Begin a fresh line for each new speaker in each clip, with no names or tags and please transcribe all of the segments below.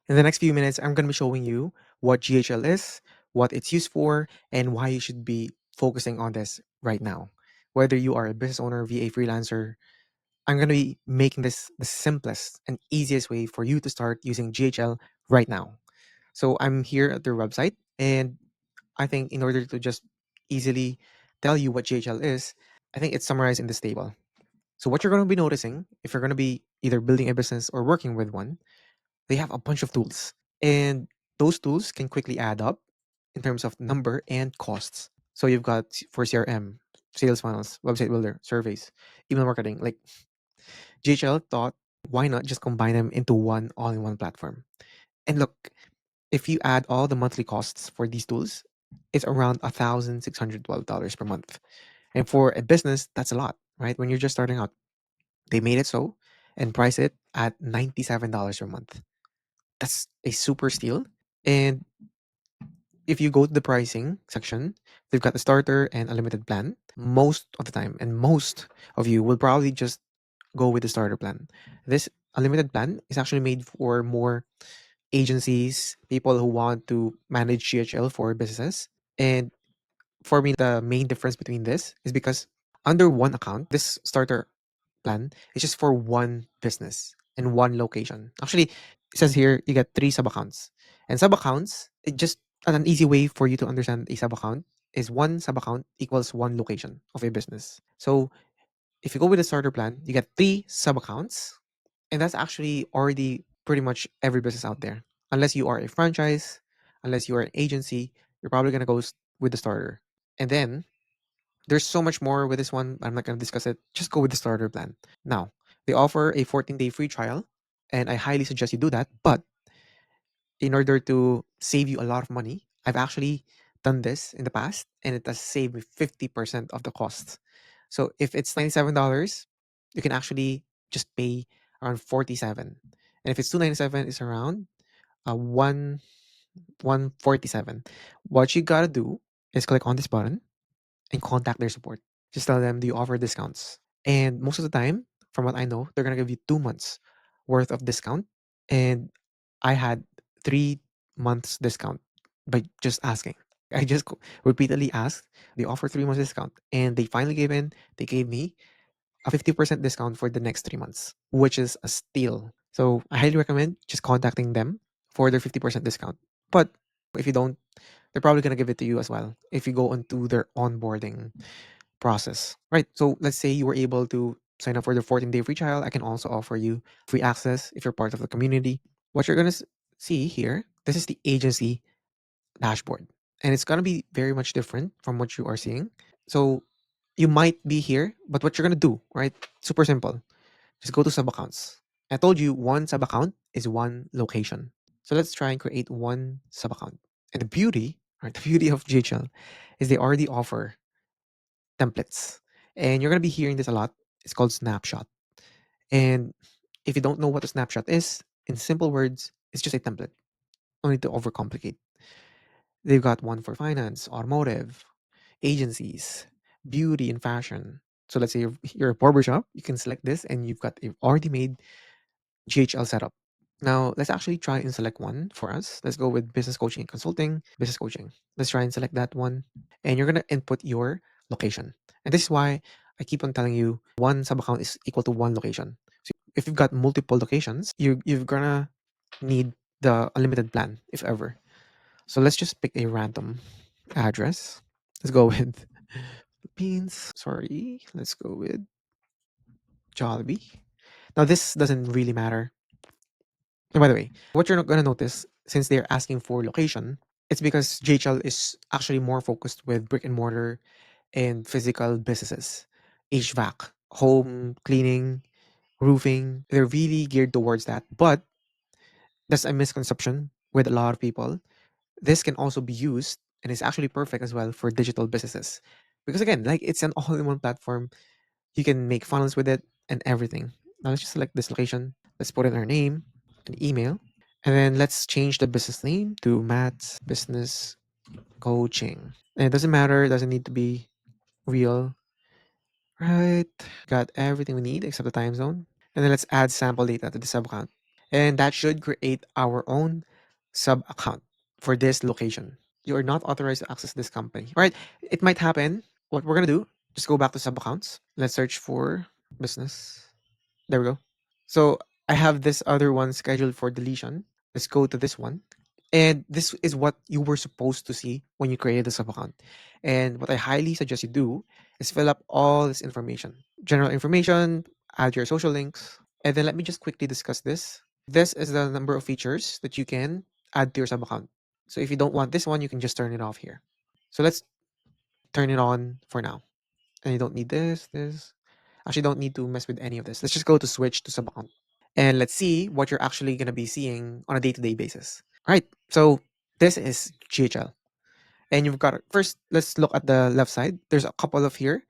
In the next few minutes, I'm going to be showing you what GHL is, what it's used for, and why you should be focusing on this right now. Whether you are a business owner, VA freelancer, I'm going to be making this the simplest and easiest way for you to start using GHL right now. So I'm here at their website, and I think in order to just easily tell you what GHL is, I think it's summarized in this table. So what you're going to be noticing if you're going to be either building a business or working with one, they have a bunch of tools. And those tools can quickly add up in terms of number and costs. So you've got for CRM, sales funnels, website builder, surveys, email marketing. Like GHL thought, why not just combine them into one all-in-one platform? And look, if you add all the monthly costs for these tools, it's around $1,612 per month. And for a business, that's a lot, right? When you're just starting out, they made it so and price it at $97 per month. That's a super steal. And if you go to the pricing section, they've got the starter and unlimited plan most of the time. And most of you will probably just go with the starter plan. This unlimited plan is actually made for more agencies, people who want to manage GHL for businesses. And for me, the main difference between this is because under one account, this starter plan is just for one business and one location. Actually, it says here you get three sub accounts. And sub accounts, it just an easy way for you to understand a sub account is one sub account equals one location of a business. So if you go with the starter plan, you get three sub accounts, and that's actually already pretty much every business out there. Unless you are a franchise, unless you are an agency, you're probably gonna go with the starter. And then there's so much more with this one. I'm not gonna discuss it. Just go with the starter plan. Now, they offer a 14-day free trial, and I highly suggest you do that. But in order to save you a lot of money, I've actually done this in the past, and it has saved me 50% of the cost. So if it's $97, you can actually just pay around 47. And if it's 297, it's around one 147. What you gotta do is click on this button and contact their support. Just tell them, do you offer discounts? And most of the time, from what I know, they're gonna give you 2 months worth of discount. And I had 3 months discount by just asking. I just repeatedly asked. They offer 3 months discount, and they finally gave in. They gave me a 50% discount for the next 3 months, which is a steal. So I highly recommend just contacting them for their 50% discount. But if you don't, they're probably gonna give it to you as well if you go into their onboarding process, right? So let's say you were able to sign up for the 14-day free trial. I can also offer you free access if you're part of the community. What you're going to see here, this is the agency dashboard. And it's going to be very much different from what you are seeing. So you might be here, but what you're going to do, right? Super simple. Just go to sub accounts. I told you one sub account is one location. So let's try and create one sub account. And the beauty, right, the beauty of GHL is they already offer templates. And you're going to be hearing this a lot. It's called snapshot. And if you don't know what a snapshot is, in simple words, it's just a template. No need to overcomplicate. They've got one for finance, automotive, agencies, beauty and fashion. So let's say you're a barbershop, you can select this and you've got a already made GHL setup. Now let's actually try and select one for us. Let's go with business coaching and consulting, business coaching. Let's try and select that one. And you're gonna input your location. And this is why I keep on telling you one sub account is equal to one location. So if you've got multiple locations, you're gonna need the unlimited plan, if ever. So let's just pick a random address. Let's go with Philippines. Sorry. Let's go with Jollibee. Now this doesn't really matter. And by the way, what you're not gonna notice since they're asking for location, it's because JHL is actually more focused with brick and mortar and physical businesses, HVAC, home cleaning, roofing. They're really geared towards that. But that's a misconception with a lot of people. This can also be used and it's actually perfect as well for digital businesses. Because again, like it's an all-in-one platform. You can make funnels with it and everything. Now let's just select this location. Let's put in our name, an email, and then let's change the business name to Matt's Business Coaching. And it doesn't matter, it doesn't need to be real. Right. Got everything we need except the time zone. And then let's add sample data to the sub account. And that should create our own sub account for this location. You are not authorized to access this company. All right. It might happen. What we're going to do, just go back to sub accounts. Let's search for business. There we go. So I have this other one scheduled for deletion. Let's go to this one. And this is what you were supposed to see when you created the sub account. And what I highly suggest you do is fill up all this information, general information, add your social links. And then let me just quickly discuss this. This is the number of features that you can add to your sub account. So if you don't want this one, you can just turn it off here. So let's turn it on for now. And you don't need this. Actually, don't need to mess with any of this. Let's just go to switch to sub account. And let's see what you're actually going to be seeing on a day-to-day basis. All right. So this is GHL. And you've got, first, let's look at the left side. There's a couple of here.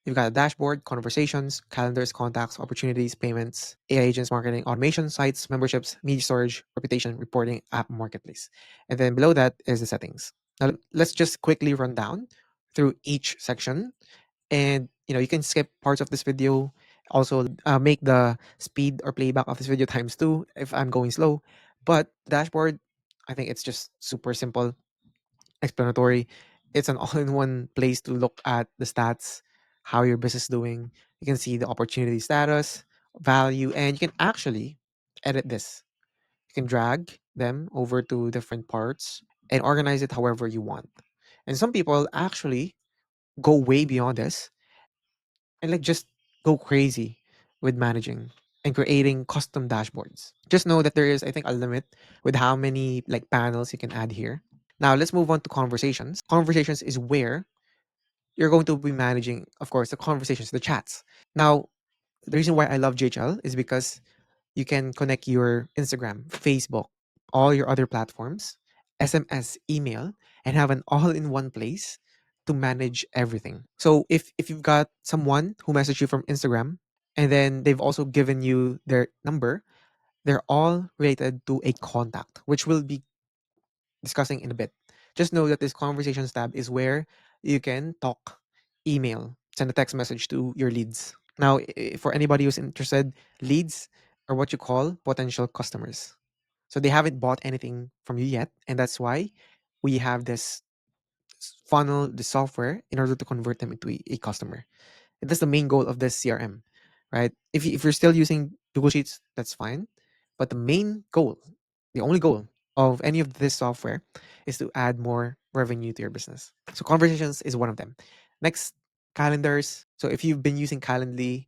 You've got a dashboard, conversations, calendars, contacts, opportunities, payments, AI agents, marketing, automation, sites, memberships, media storage, reputation, reporting, app marketplace. And then below that is the settings. Now let's just quickly run down through each section. And you can skip parts of this video. Also, make the speed or playback of this video times 2 if I'm going slow. But the dashboard, I think it's just super simple, explanatory. It's an all-in-one place to look at the stats, how your business is doing. You can see the opportunity status, value, and you can actually edit this. You can drag them over to different parts and organize it however you want. And some people actually go way beyond this and like just go crazy with managing and creating custom dashboards. Just know that there is, I think, a limit with how many like panels you can add here. Now let's move on to conversations. Conversations is where you're going to be managing, of course, the conversations, the chats. Now, the reason why I love JHL is because you can connect your Instagram, Facebook, all your other platforms, SMS, email, and have an all-in-one place to manage everything. So if you've got someone who messaged you from Instagram and then they've also given you their number, they're all related to a contact, which we'll be discussing in a bit. Just know that this conversations tab is where you can talk, email, send a text message to your leads. Now, for anybody who's interested, leads are what you call potential customers. So they haven't bought anything from you yet, and that's why we have this funnel, the software, in order to convert them into a customer. And that's the main goal of this CRM, right? If you're still using Google Sheets, that's fine. But the main goal, the only goal of any of this software is to add more revenue to your business. So conversations is one of them. Next, calendars. So if you've been using Calendly,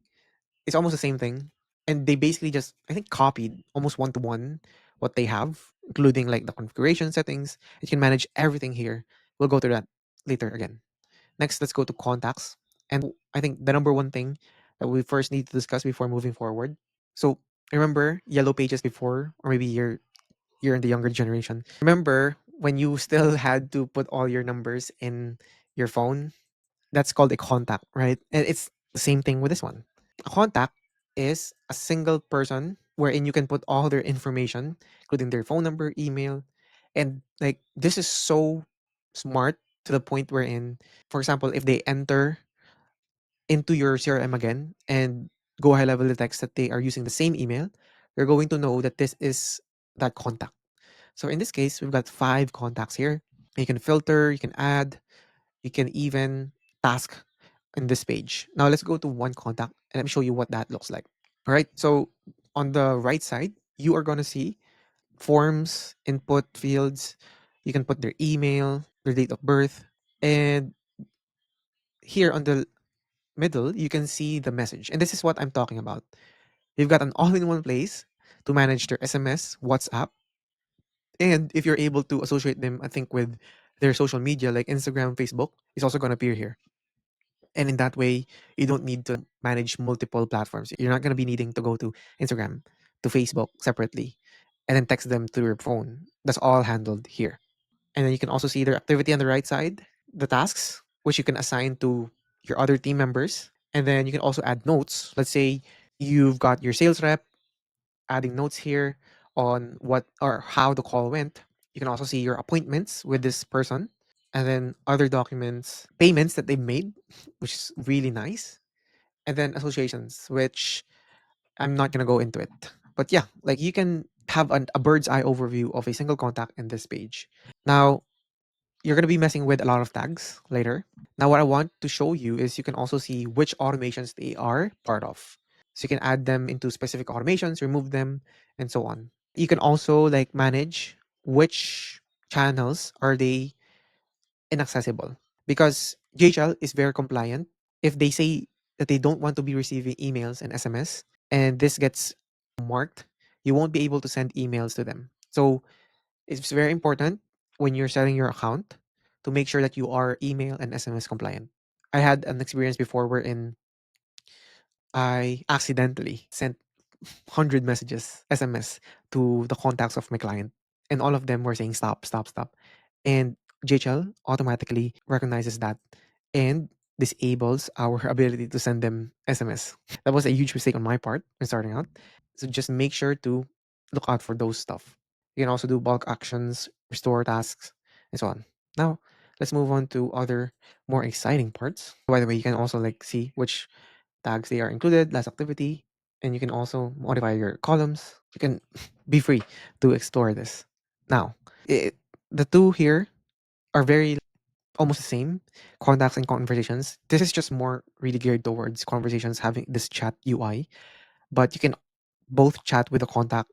it's almost the same thing. And they basically just, I think, copied almost one to one what they have, including like the configuration settings. You can manage everything here. We'll go through that later again. Next, let's go to contacts. And I think the number one thing that we first need to discuss before moving forward. So remember yellow pages before, or maybe you're in the younger generation. Remember when you still had to put all your numbers in your phone? That's called a contact, right? And it's the same thing with this one. A contact is a single person wherein you can put all their information, including their phone number, email, and like this is so smart to the point wherein, for example, if they enter into your CRM again and go high level detects that they are using the same email, you're going to know that this is that contact. So in this case, we've got 5 contacts here. You can filter, you can add, you can even task in this page. Now let's go to one contact and let me show you what that looks like. All right. So on the right side, you are going to see forms, input fields. You can put their email, their date of birth. And here on the middle, you can see the message. And this is what I'm talking about. You've got an all in one place to manage their SMS, WhatsApp. And if you're able to associate them, I think, with their social media like Instagram, Facebook, it's also going to appear here. And in that way, you don't need to manage multiple platforms. You're not going to be needing to go to Instagram, to Facebook separately, and then text them through your phone. That's all handled here. And then you can also see their activity on the right side, the tasks, which you can assign to your other team members. And then you can also add notes. Let's say you've got your sales rep adding notes here on what or how the call went. You can also see your appointments with this person and then other documents, payments that they made, which is really nice. And then associations, which I'm not going to go into it. But yeah, like you can have a bird's eye overview of a single contact in this page. Now, you're going to be messing with a lot of tags later. Now, what I want to show you is you can also see which automations they are part of. So you can add them into specific automations, remove them, and so on. You can also like manage which channels are they inaccessible, because GHL is very compliant. If they say that they don't want to be receiving emails and SMS, and this gets marked, you won't be able to send emails to them. So it's very important when you're selling your account to make sure that you are email and SMS compliant. I had an experience before wherein I accidentally sent 100 messages, SMS, to the contacts of my client, and all of them were saying stop, stop, stop. And JHL automatically recognizes that and disables our ability to send them SMS. That was a huge mistake on my part when starting out. So just make sure to look out for those stuff. You can also do bulk actions, restore tasks, and so on. Now, let's move on to other more exciting parts. By the way, you can also like see which tags they are included, last activity, and you can also modify your columns. You can be free to explore this. Now, the two here are very almost the same, contacts and conversations. This is just more really geared towards conversations having this chat UI, but you can both chat with a contact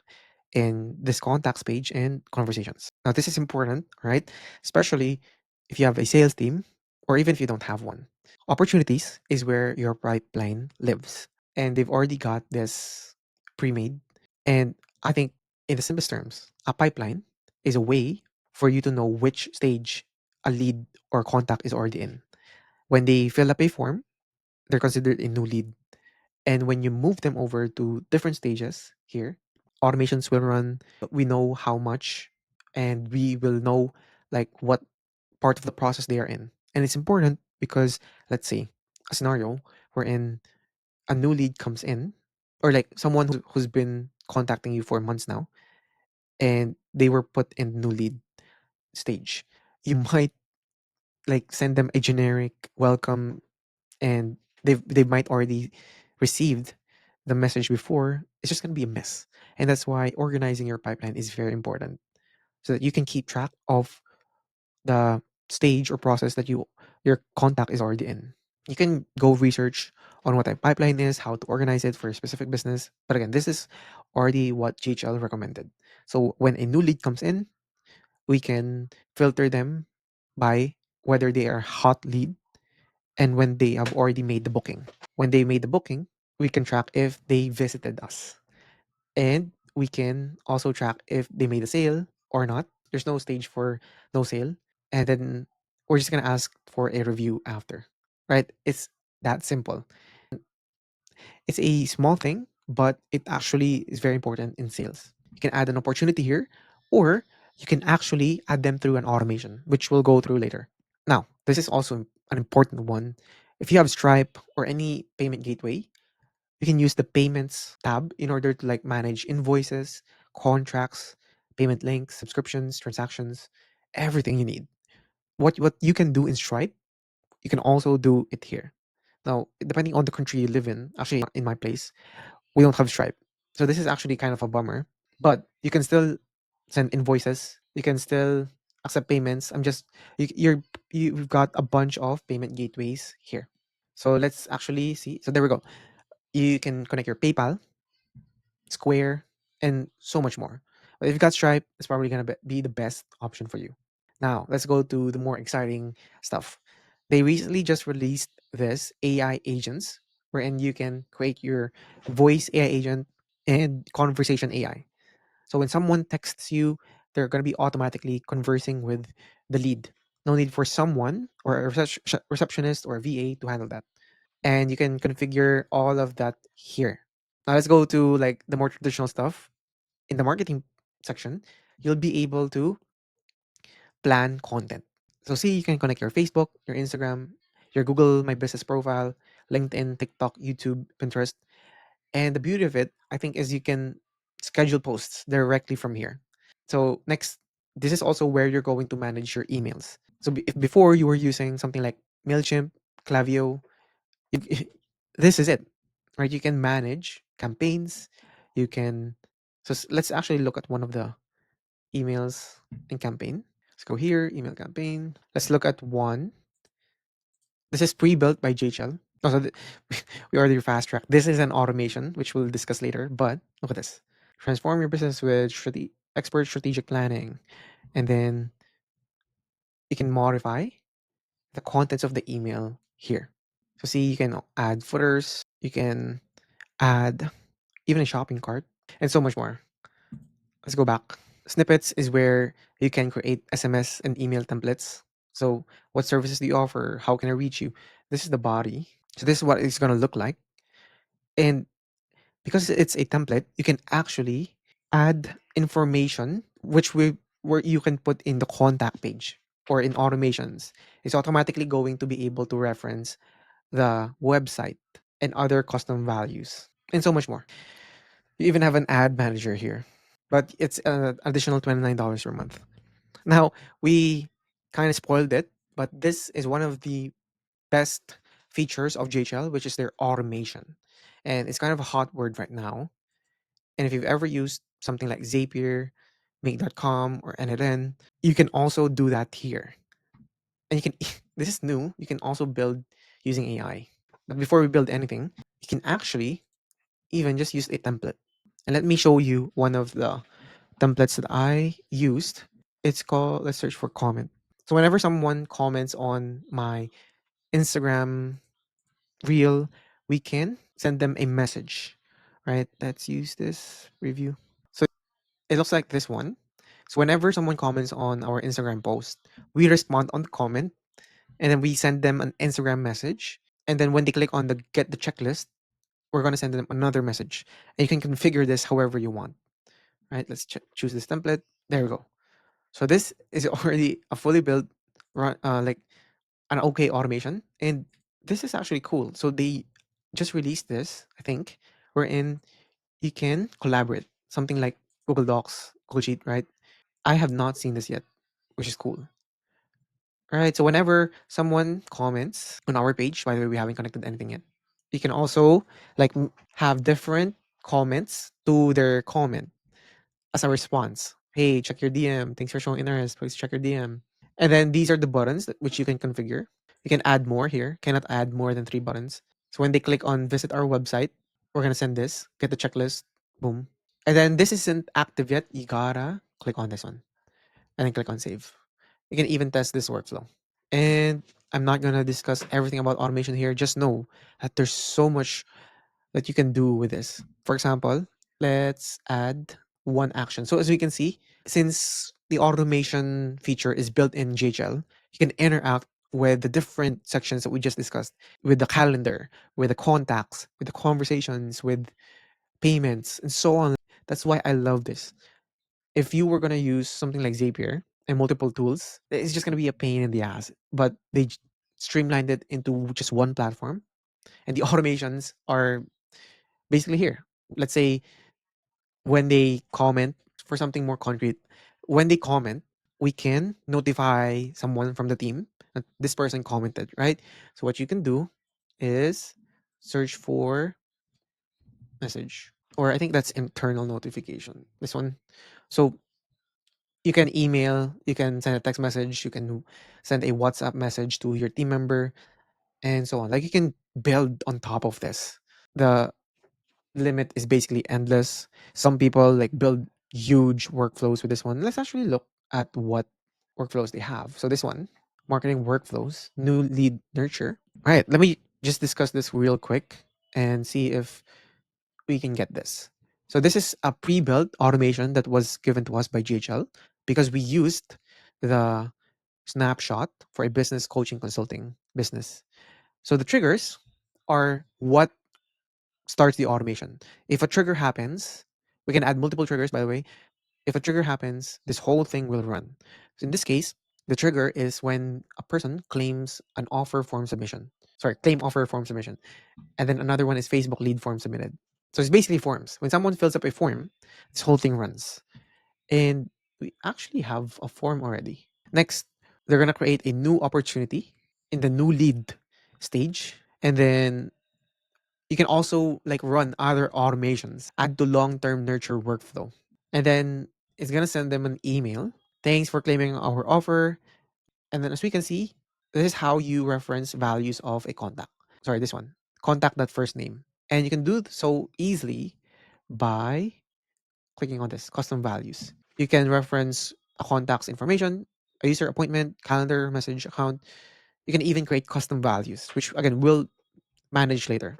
in this contacts page and conversations. Now, this is important, right? Especially if you have a sales team or even if you don't have one. Opportunities is where your pipeline lives, and they've already got this pre-made. And I think, in the simplest terms, a pipeline is a way for you to know which stage a lead or contact is already in. When they fill up a form, they're considered a new lead. And when you move them over to different stages here, automations will run. We know how much, and we will know like what part of the process they are in. And it's important because, let's say, a scenario wherein a new lead comes in, or like someone who's been contacting you for months now, and they were put in new lead stage. You might like send them a generic welcome, and they might already received the message before. It's just going to be a mess. And that's why organizing your pipeline is very important, so that you can keep track of the stage or process that your contact is already in. You can go research on what a pipeline is, how to organize it for a specific business. But again, this is already what GHL recommended. So when a new lead comes in, we can filter them by whether they are hot lead and when they have already made the booking. When they made the booking, we can track if they visited us. And we can also track if they made a sale or not. There's no stage for no sale. And then we're just going to ask for a review after, right? It's that simple. It's a small thing, but it actually is very important in sales. You can add an opportunity here, or you can actually add them through an automation, which we'll go through later. Now, this is also an important one. If you have Stripe or any payment gateway, you can use the payments tab in order to like manage invoices, contracts, payment links, subscriptions, transactions, everything you need. What you can do in Stripe, you can also do it here. Now, depending on the country you live in, actually in my place, we don't have Stripe. So this is actually kind of a bummer, but you can still send invoices. You can still accept payments. You've got a bunch of payment gateways here. So let's actually see. So there we go. You can connect your PayPal, Square, and so much more. But if you've got Stripe, it's probably going to be the best option for you. Now, let's go to the more exciting stuff. They recently just released this AI agents, wherein you can create your voice AI agent and conversation AI. So when someone texts you, they're going to be automatically conversing with the lead. No need for someone or a receptionist or a VA to handle that. And you can configure all of that here. Now let's go to like the more traditional stuff. In the marketing section, you'll be able to plan content. So see, you can connect your Facebook, your Instagram, your Google My Business profile, LinkedIn, TikTok, YouTube, Pinterest. And the beauty of it, I think, is you can schedule posts directly from here. So next, this is also where you're going to manage your emails. So if before you were using something like MailChimp, Klaviyo, you, this is it, right? You can manage campaigns, you can So let's actually look at one of the emails in campaign. Let's go here, email campaign. Let's look at one. This is pre-built by GHL. Also, we already fast track. This is an automation, which we'll discuss later. But look at this: transform your business with expert strategic planning, and then you can modify the contents of the email here. So see, you can add footers, you can add even a shopping cart, and so much more. Let's go back. Snippets is where you can create SMS and email templates. So, what services do you offer? How can I reach you? This is the body. So, this is what it's going to look like. And because it's a template, you can actually add information which we where you can put in the contact page or in automations. It's automatically going to be able to reference the website and other custom values and so much more. You even have an ad manager here, but it's an additional $29 per month. Now, we kind of spoiled it, but this is one of the best features of JHL, which is their automation. And it's kind of a hot word right now. And if you've ever used something like Zapier, Make.com, or NLN, you can also do that here. And you can, this is new, you can also build using AI. But before we build anything, you can actually even just use a template. And let me show you one of the templates that I used. It's called, let's search for comment. So whenever someone comments on my Instagram reel, we can send them a message, right? Let's use this review. So it looks like this one. So whenever someone comments on our Instagram post, we respond on the comment and then we send them an Instagram message. And then when they click on the get the checklist, we're going to send them another message. And you can configure this however you want, right? Let's choose this template. There we go. So this is already a fully built run, like an okay automation, and this is actually cool. So they just released this, I think, wherein you can collaborate, something like Google Docs, Google Sheet, right? I have not seen this yet, which is cool. All right. So whenever someone comments on our page, by the way, we haven't connected anything yet. You can also like have different comments to their comment as a response. Hey, check your DM. Thanks for showing interest. Please check your DM. And then these are the buttons which you can configure. You can add more here. Cannot add more than 3 buttons. So when they click on visit our website, we're gonna send this. Get the checklist. Boom. And then this isn't active yet. You gotta click on this one and then click on save. You can even test this workflow. And I'm not gonna discuss everything about automation here. Just know that there's so much that you can do with this. For example, let's add one action. So as we can see, since the automation feature is built in GHL, you can interact with the different sections that we just discussed, with the calendar, with the contacts, with the conversations, with payments, and so on. That's why I love this. If you were going to use something like Zapier and multiple tools, it's just going to be a pain in the ass. But they streamlined it into just one platform, and the automations are basically here. Let's say when they comment for something more concrete, when they comment, we can notify someone from the team that this person commented, right? So what you can do is search for message, or I think that's internal notification. This one. So you can email, you can send a text message, you can send a WhatsApp message to your team member, and so on. Like you can build on top of this. The limit is basically endless. Some people like build huge workflows with this one. Let's actually look at what workflows they have. So this one, marketing workflows, new lead nurture. All right, let me just discuss this real quick and see if we can get this. So this is a pre-built automation that was given to us by GHL because we used the snapshot for a business coaching consulting business. So the triggers are what starts the automation. If a trigger happens, we can add multiple triggers, by the way. If a trigger happens, this whole thing will run. So in this case, the trigger is when a person claims an offer form submission. Sorry, claim offer form submission. And then another one is Facebook lead form submitted. So it's basically forms. When someone fills up a form, this whole thing runs. And we actually have a form already. Next, they're going to create a new opportunity in the new lead stage. And then You can also like run other automations, add to long-term nurture workflow. And then it's gonna send them an email. Thanks for claiming our offer. And then as we can see, this is how you reference values of a contact. Sorry, this one. Contact that first name. And you can do so easily by clicking on this custom values. You can reference a contact's information, a user appointment, calendar, message account. You can even create custom values, which again we'll manage later.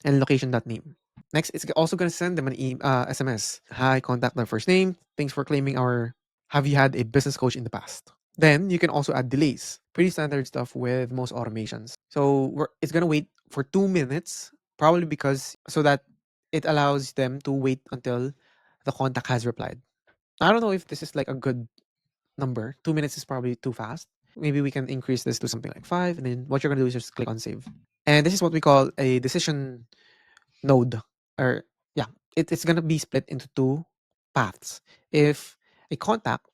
And location.name. Next, it's also going to send them an SMS. Hi, contact their first name. Thanks for claiming our. Have you had a business coach in the past? Then you can also add delays. Pretty standard stuff with most automations. So it's going to wait for 2 minutes, probably because so that it allows them to wait until the contact has replied. I don't know if this is like a good number. 2 minutes is probably too fast. Maybe we can increase this to something like 5. And then what you're going to do is just click on save. And this is what we call a decision node, or yeah, it's going to be split into two paths. If a contact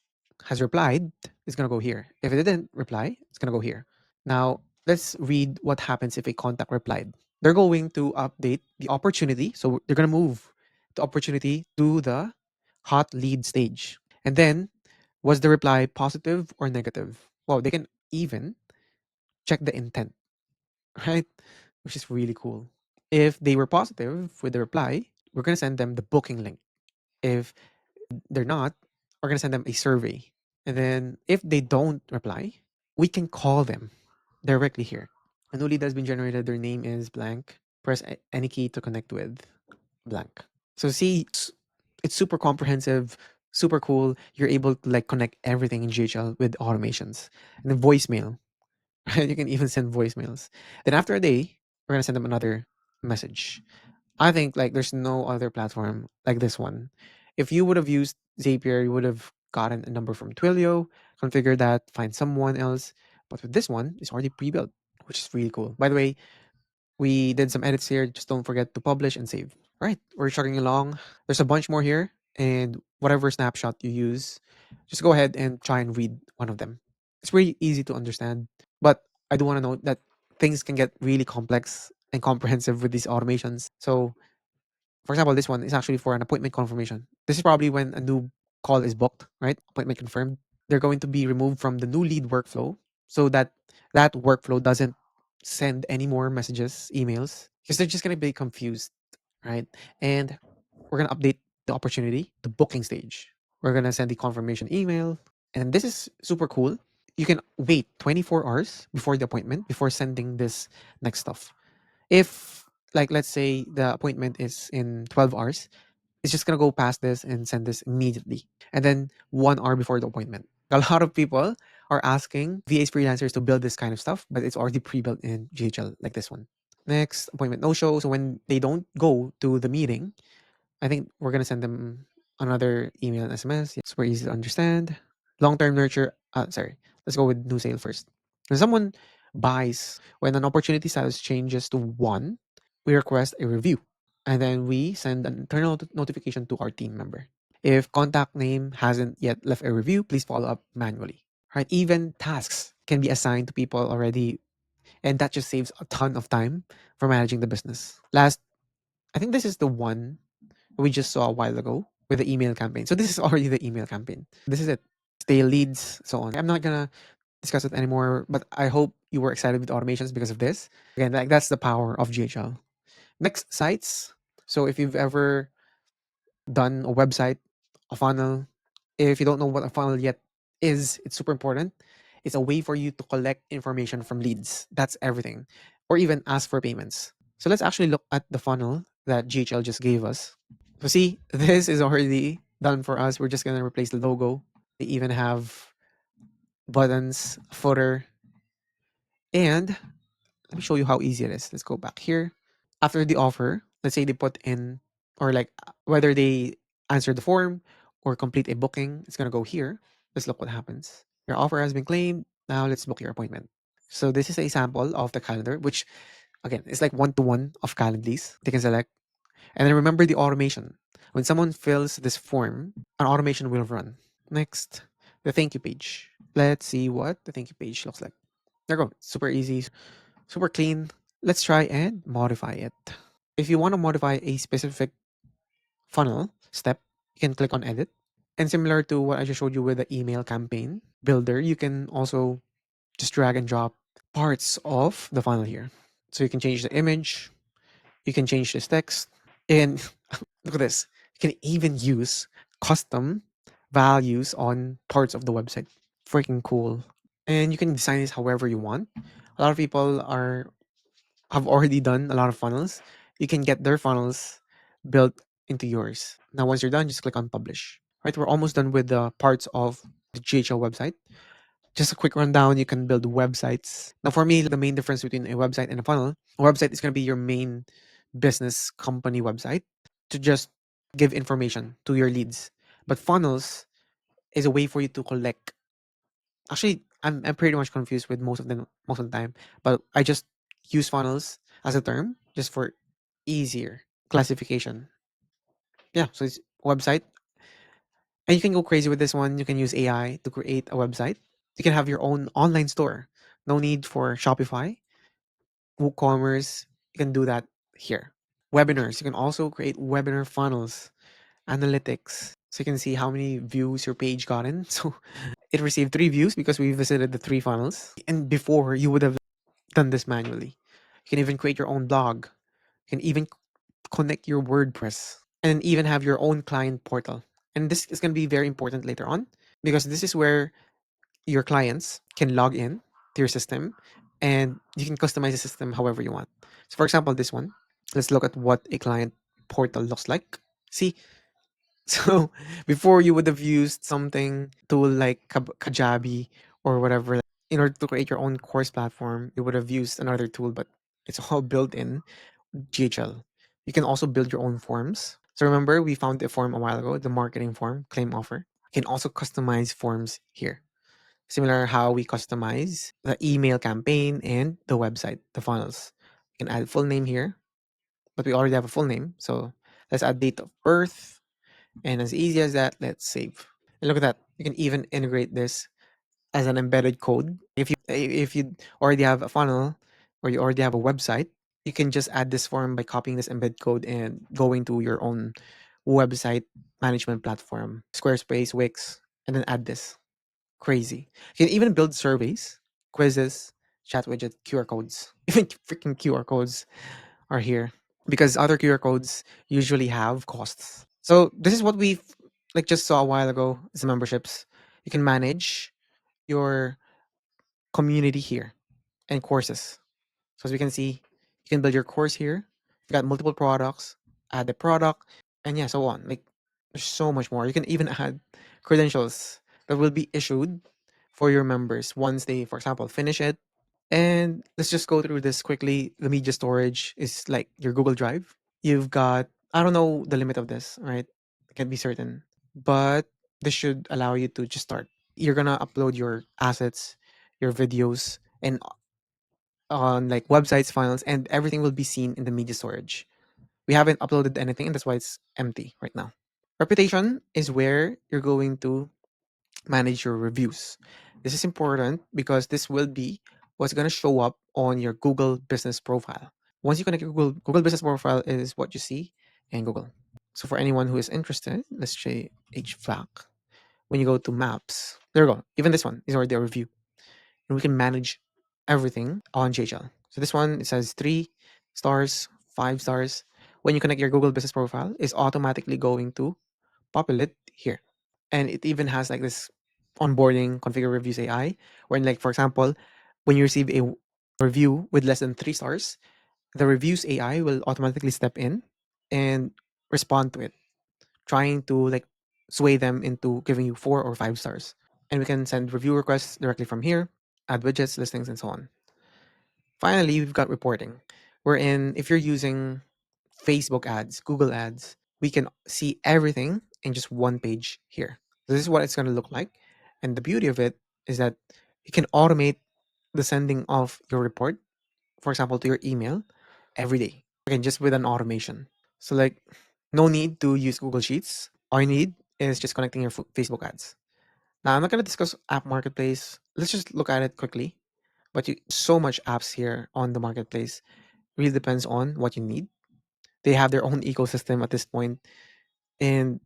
has replied, it's going to go here. If it didn't reply, it's going to go here. Now let's read what happens if a contact replied. They're going to update the opportunity, so they're going to move the opportunity to the hot lead stage. And then, was the reply positive or negative? Well, they can even check the intent, right? Which is really cool. If they were positive with the reply, we're going to send them the booking link. If they're not, we're going to send them a survey. And then if they don't reply, we can call them directly here. A new lead has been generated. Their name is blank. Press any key to connect with blank. So see, it's super comprehensive, super cool. You're able to like connect everything in GHL with automations. And then voicemail, right? You can even send voicemails. Then after a day, we're gonna send them another message. I think like there's no other platform like this one. If you would have used Zapier, you would have gotten a number from Twilio, configure that, find someone else. But with this one, it's already pre-built, which is really cool. By the way, we did some edits here. Just don't forget to publish and save. All right, we're chugging along. There's a bunch more here, and whatever snapshot you use, just go ahead and try and read one of them. It's pretty easy to understand, but I do want to note that things can get really complex and comprehensive with these automations. So, for example, this one is actually for an appointment confirmation. This is probably when a new call is booked, right? Appointment confirmed. They're going to be removed from the new lead workflow so that that workflow doesn't send any more messages, emails, because they're just going to be confused, right? And we're going to update the opportunity, the booking stage. We're going to send the confirmation email. And this is super cool. You can wait 24 hours before the appointment before sending this next stuff. If, like, let's say the appointment is in 12 hours, it's just going to go past this and send this immediately. And then 1 hour before the appointment. A lot of people are asking VAs freelancers to build this kind of stuff, but it's already pre-built in GHL like this one. Next, appointment no show. So when they don't go to the meeting, I think we're going to send them another email and SMS. It's very easy to understand. Long-term nurture. Sorry, let's go with new sale first. When someone buys, when an opportunity status changes to 1, we request a review. And then we send an internal notification to our team member. If contact name hasn't yet left a review, please follow up manually. Right? Even tasks can be assigned to people already, and that just saves a ton of time for managing the business. Last, I think this is the one we just saw a while ago with the email campaign. So this is already the email campaign. This is it. Stay leads, so on. I'm not gonna discuss it anymore, but I hope you were excited with automations because of this. Again, like that's the power of GHL. Next, sites. So if you've ever done a website, a funnel, if you don't know what a funnel yet is, it's super important. It's a way for you to collect information from leads. That's everything. Or even ask for payments. So let's actually look at the funnel that GHL just gave us. So see, this is already done for us. We're just going to replace the logo. They even have buttons, footer, and let me show you how easy it is. Let's go back here. After the offer, let's say they put in, or like whether they answer the form or complete a booking, it's going to go here. Let's look what happens. Your offer has been claimed. Now let's book your appointment. So this is a sample of the calendar, which again, it's like one-to-one of Calendly's. They can select. And then remember the automation. When someone fills this form, an automation will run. Next, the thank you page. Let's see what the thank you page looks like. There you go. Super easy, super clean. Let's try and modify it. If you want to modify a specific funnel step, you can click on edit. And similar to what I just showed you with the email campaign builder, you can also just drag and drop parts of the funnel here. So you can change the image, you can change this text, and look at this. You can even use custom values on parts of the website. Freaking cool. And you can design this however you want. A lot of people have already done a lot of funnels. You can get their funnels built into yours. Now, once you're done, just click on publish. Right, we're almost done with the parts of the GHL website. Just a quick rundown, you can build websites. Now, for me, the main difference between a website and a funnel, a website is going to be your main business company website to just give information to your leads. But funnels is a way for you to collect. Actually, I'm pretty much confused with most of them most of the time, but I just use funnels as a term just for easier classification. Yeah, so it's website, and you can go crazy with this one. You can use AI to create a website. You can have your own online store. No need for Shopify, WooCommerce. You can do that here. Webinars. You can also create webinar funnels, analytics. So you can see how many views your page gotten. So it received 3 views because we visited the 3 funnels. And before, you would have done this manually. You can even create your own blog. You can even connect your WordPress and even have your own client portal. And this is going to be very important later on because this is where your clients can log in to your system and you can customize the system however you want. So, for example, this one, let's look at what a client portal looks like. See, so before you would have used something tool like Kajabi or whatever in order to create your own course platform, you would have used another tool, but it's all built in GHL. You can also build your own forms. So remember, we found a form a while ago, the marketing form, claim offer. You can also customize forms here. Similar how we customize the email campaign and the website, the funnels. You can add full name here, but we already have a full name. So let's add date of birth. And as easy as that, let's save. And look at that. You can even integrate this as an embedded code. If you already have a funnel or you already have a website, you can just add this form by copying this embed code and going to your own website management platform, Squarespace, Wix, and then add this. Crazy. You can even build surveys, quizzes, chat widget, QR codes. Even freaking QR codes are here because other QR codes usually have costs. So this is what we like just saw a while ago. Is memberships. You can manage your community here and courses. So as we can see, you can build your course here. You got multiple products, add the product, and yeah, so on. Like there's so much more. You can even add credentials that will be issued for your members once they, for example, finish it. And let's just go through this quickly. The media storage is like your Google Drive. You've got, I don't know the limit of this, right? I can't be certain, but this should allow you to just start. You're gonna upload your assets, your videos, and on like websites, files, and everything will be seen in the media storage. We haven't uploaded anything, and that's why it's empty right now. Reputation is where you're going to manage your reviews. This is important because this will be what's going to show up on your Google business profile. Once you connect your Google business profile is what you see in Google. So for anyone who is interested, let's say HVAC. When you go to maps, there you go. Even this one is already a review. And we can manage everything on JHL. So this one, it says 3 stars, 5 stars. When you connect your Google business profile, it's automatically going to populate here. And it even has like this onboarding configure reviews AI, where like for example, when you receive a review with less than 3 stars, the reviews AI will automatically step in and respond to it, trying to like sway them into giving you 4 or 5 stars. And we can send review requests directly from here, add widgets, listings, and so on. Finally, we've got reporting, wherein if you're using Facebook ads, Google ads, we can see everything in just one page here. This is what it's going to look like. And the beauty of it is that you can automate the sending of your report, for example, to your email every day. Again, just with an automation. So, like, no need to use Google Sheets. All you need is just connecting your Facebook ads. Now, I'm not going to discuss App Marketplace. Let's just look at it quickly. But so much apps here on the marketplace. really depends on what you need. They have their own ecosystem at this point, and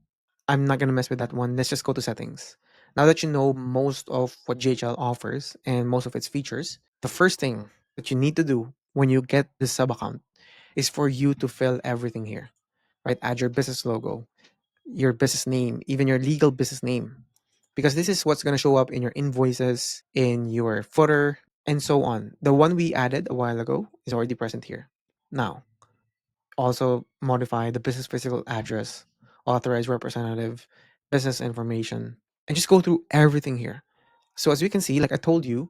I'm not gonna mess with that one. Let's just go to settings. Now that you know most of what GHL offers and most of its features, the first thing that you need to do when you get the sub account is for you to fill everything here, right? Add your business logo, your business name, even your legal business name, because this is what's gonna show up in your invoices, in your footer, and so on. The one we added a while ago is already present here. Now, also modify the business physical address, authorized representative, business information, and just go through everything here. So as we can see, like I told you,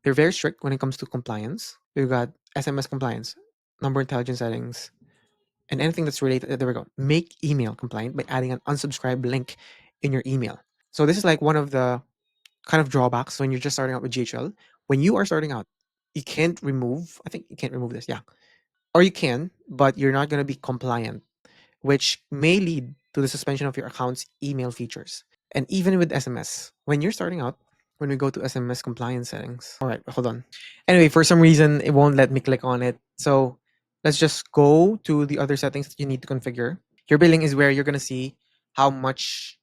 they're very strict when it comes to compliance. We've got SMS compliance, number intelligence settings, and anything that's related. There we go. Make email compliant by adding an unsubscribe link in your email. So this is like one of the kind of drawbacks when you're just starting out with GHL. When you are starting out, you can't remove, I think you can't remove this, yeah. Or you can, but you're not going to be compliant, which may lead to the suspension of your account's email features. And even with SMS, when you're starting out, when we go to SMS compliance settings, all right, hold on. Anyway, for some reason, it won't let me click on it. So let's just go to the other settings that you need to configure. Your billing is where you're going to see how much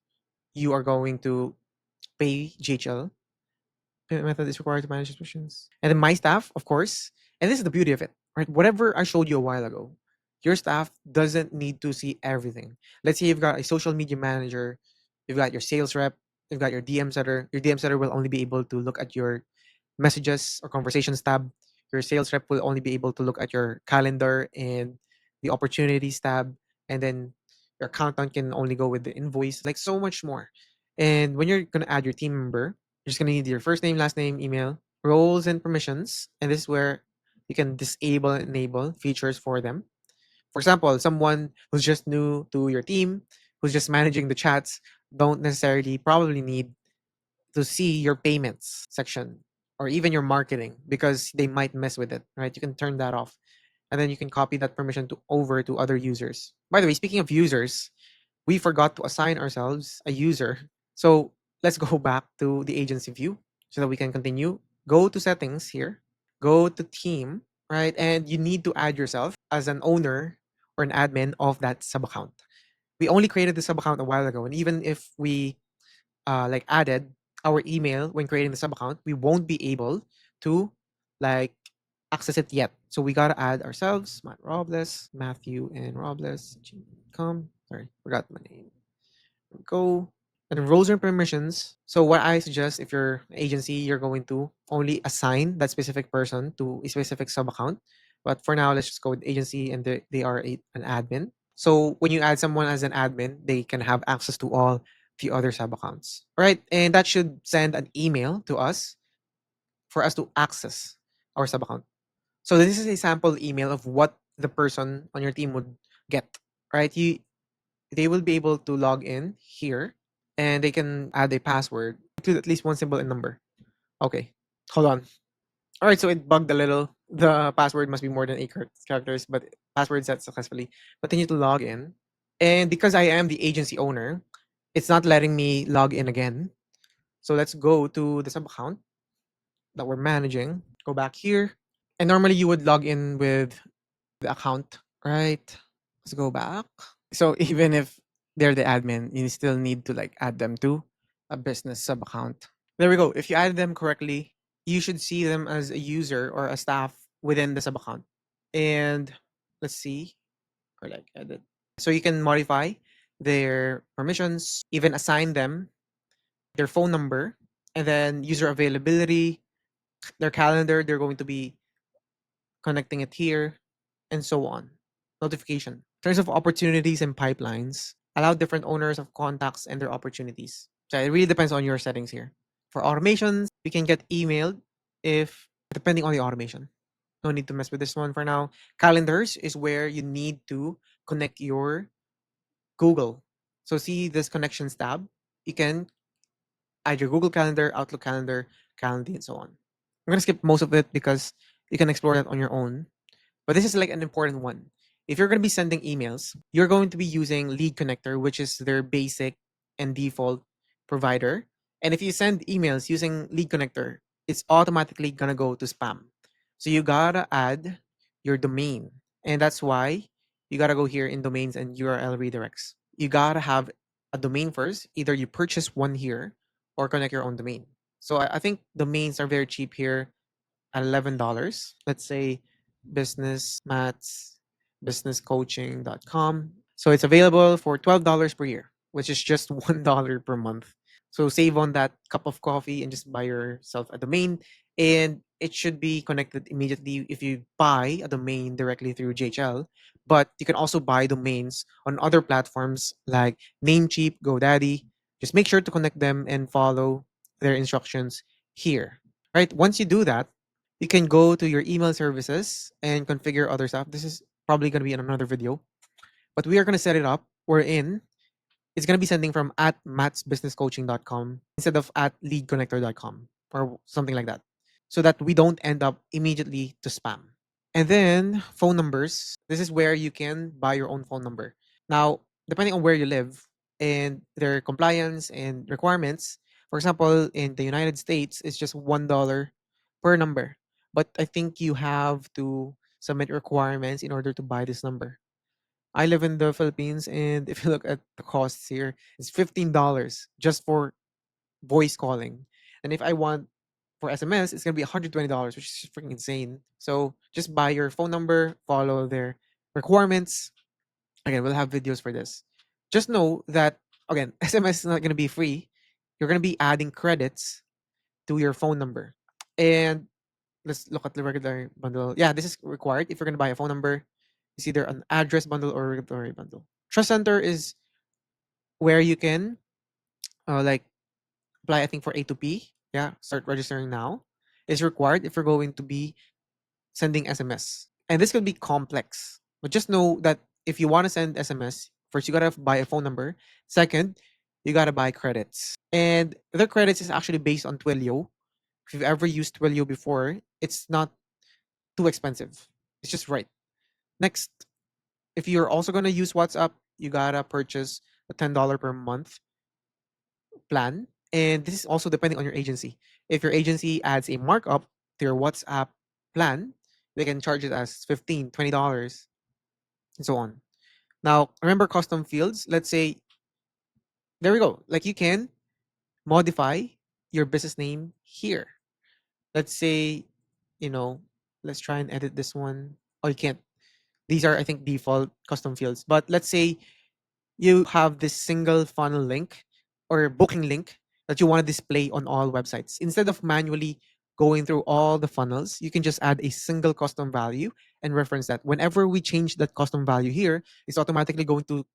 you are going to pay GHL. Payment method is required to manage subscriptions. And then my staff, of course, and this is the beauty of it, right? Whatever I showed you a while ago, your staff doesn't need to see everything. Let's say you've got a social media manager, you've got your sales rep, you've got your DM setter. Your DM setter will only be able to look at your messages or conversations tab. Your sales rep will only be able to look at your calendar and the opportunities tab. And then your accountant can only go with the invoice, like so much more. And when you're going to add your team member, you're just going to need your first name, last name, email, roles, and permissions. And this is where you can disable and enable features for them. For example, someone who's just new to your team, who's just managing the chats, don't necessarily probably need to see your payments section or even your marketing because they might mess with it, right? You can turn that off. And then you can copy that permission to over to other users. By the way, speaking of users, we forgot to assign ourselves a user. So let's go back to the agency view so that we can continue. Go to settings here, go to team, right? And you need to add yourself as an owner or an admin of that sub account. We only created the sub account a while ago. And even if we like added our email when creating the sub account, we won't be able to like access it yet. So we gotta add ourselves, Matt Robles, Matthew and Robles. Come, sorry, forgot my name. Go and roles and permissions. So what I suggest if you're an agency, you're going to only assign that specific person to a specific sub account. But for now, let's just go with agency and they are an admin. So when you add someone as an admin, they can have access to all the other sub accounts. All right. And that should send an email to us for us to access our sub account. So this is a sample email of what the person on your team would get. Right. They will be able to log in here and they can add a password, include at least one symbol and number. Okay. Hold on. All right, so it bugged a little. The password must be more than 8 characters, but password set successfully. Continue to log in. And because I am the agency owner, it's not letting me log in again. So let's go to the sub account that we're managing. Go back here. And normally you would log in with the account, right? Let's go back. So even if they're the admin, you still need to like add them to a business sub account. There we go. If you added them correctly, you should see them as a user or a staff within the sub account. And let's see, or like edit. So you can modify their permissions, even assign them their phone number, and then user availability, their calendar, they're going to be connecting it here, and so on. Notification. In terms of opportunities and pipelines, allow different owners of contacts and their opportunities. So it really depends on your settings here. For automations, we can get emailed if depending on the automation. No need to mess with this one for now. Calendars is where you need to connect your Google. So see this connections tab. You can add your Google Calendar, Outlook Calendar, Calendly, and so on. I'm gonna skip most of it because you can explore that on your own. But this is like an important one. If you're going to be sending emails, you're going to be using Lead Connector, which is their basic and default provider. And if you send emails using Lead Connector, it's automatically going to go to spam. So you got to add your domain. And that's why you gotta go here in domains and URL redirects. You gotta have a domain first. Either you purchase one here or connect your own domain. So I think domains are very cheap here at $11. Let's say business maths, businesscoaching.com. So it's available for $12 per year, which is just $1 per month. So save on that cup of coffee and just buy yourself a domain. And it should be connected immediately if you buy a domain directly through GHL. But you can also buy domains on other platforms like Namecheap, GoDaddy. Just make sure to connect them and follow their instructions here. Right? Once you do that, you can go to your email services and configure other stuff. This is probably going to be in another video, but we are going to set it up. We're in. It's going to be sending from at matsbusinesscoaching.com instead of at leadconnector.com or something like that, so that we don't end up immediately to spam. And then phone numbers. This is where you can buy your own phone number. Now, depending on where you live and their compliance and requirements, for example, in the United States, it's just $1 per number. But I think you have to submit requirements in order to buy this number. I live in the Philippines, and if you look at the costs here, it's $15 just for voice calling. And if I want for SMS, it's gonna be $120, which is freaking insane. So just buy your phone number, follow their requirements. Again, we'll have videos for this. Just know that again, SMS is not gonna be free. You're gonna be adding credits to your phone number. And let's look at the regular bundle. Yeah, this is required if you're gonna buy a phone number. It's either an address bundle or regulatory bundle. Trust Center is where you can like apply, I think, for A2P. Yeah, start registering now. It's required if you're going to be sending SMS. And this could be complex. But just know that if you want to send SMS, first you gotta buy a phone number. Second, you gotta buy credits. And the credits is actually based on Twilio. If you've ever used Twilio before, it's not too expensive. It's just right. Next, if you're also gonna use WhatsApp, you gotta purchase a $10 per month plan. And this is also depending on your agency. If your agency adds a markup to your WhatsApp plan, they can charge it as $15, $20, and so on. Now, remember custom fields. Let's say, there we go. Like you can modify your business name here. Let's say, you know, let's try and edit this one. Oh, you can't. These are, I think, default custom fields. But let's say you have this single funnel link or booking link that you want to display on all websites. Instead of manually going through all the funnels, you can just add a single custom value and reference that. Whenever we change that custom value here, it's automatically going to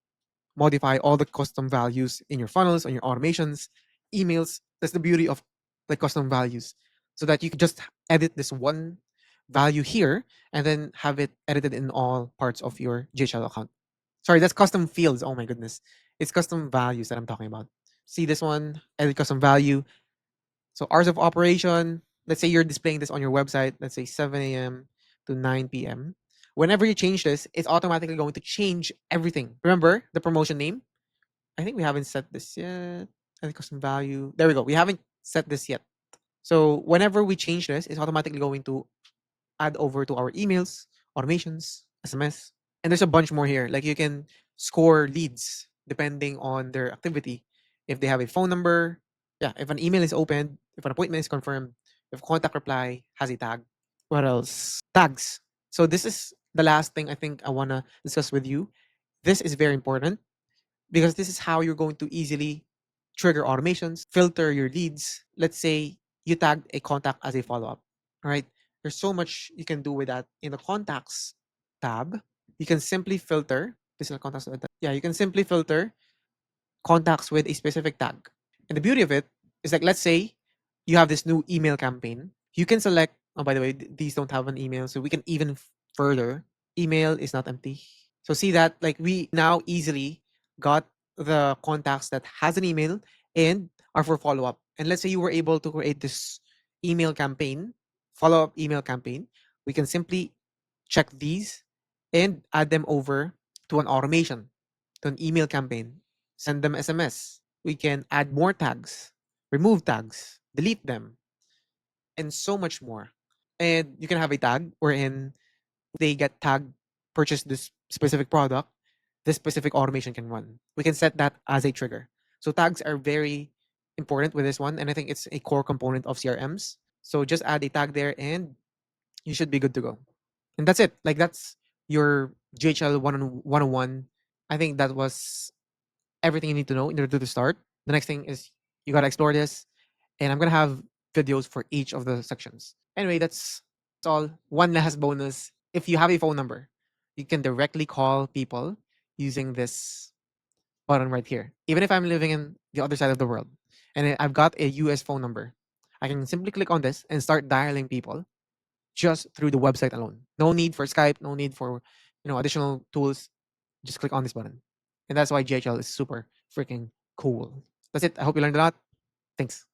modify all the custom values in your funnels, on your automations, emails. That's the beauty of the custom values. So that you can just edit this one value here and then have it edited in all parts of your GHL account. Sorry, that's custom fields. Oh my goodness. It's custom values that I'm talking about. See this one, edit custom value. So hours of operation, let's say you're displaying this on your website, let's say 7 a.m. to 9 p.m. Whenever you change this, it's automatically going to change everything. Remember the promotion name? I think we haven't set this yet. Edit custom value. There we go. We haven't set this yet. So whenever we change this, it's automatically going to add over to our emails, automations, SMS, and there's a bunch more here. Like you can score leads depending on their activity. If they have a phone number, yeah, if an email is opened, if an appointment is confirmed, if contact reply has a tag. What else? Tags. So this is the last thing I think I want to discuss with you. This is very important because this is how you're going to easily trigger automations, filter your leads. Let's say you tagged a contact as a follow-up. All right. There's so much you can do with that. In the contacts tab, you can simply filter. This is the contacts. Yeah, you can simply filter contacts with a specific tag. And the beauty of it is like, let's say you have this new email campaign. You can select, oh, by the way, these don't have an email. So we can even further. Email is not empty. So see that like we now easily got the contacts that has an email and are for follow up. And let's say you were able to create this email campaign, follow up email campaign. We can simply check these and add them over to an automation, to an email campaign, send them SMS. We can add more tags, remove tags, delete them, and so much more. And you can have a tag wherein they get tagged purchase this specific product, this specific automation can run. We can set that as a trigger. So tags are very important with this one, and I think it's a core component of CRMs. So just add a tag there, and you should be good to go. And that's it. Like that's your GHL 101. I think that was everything you need to know in order to start. The next thing is you gotta explore this, and I'm gonna have videos for each of the sections. Anyway, that's all. One last bonus: if you have a phone number, you can directly call people using this button right here. Even if I'm living in the other side of the world and I've got a US phone number, I can simply click on this and start dialing people just through the website alone. No need for Skype, no need for additional tools. Just click on this button. And that's why GHL is super freaking cool. That's it. I hope you learned a lot. Thanks.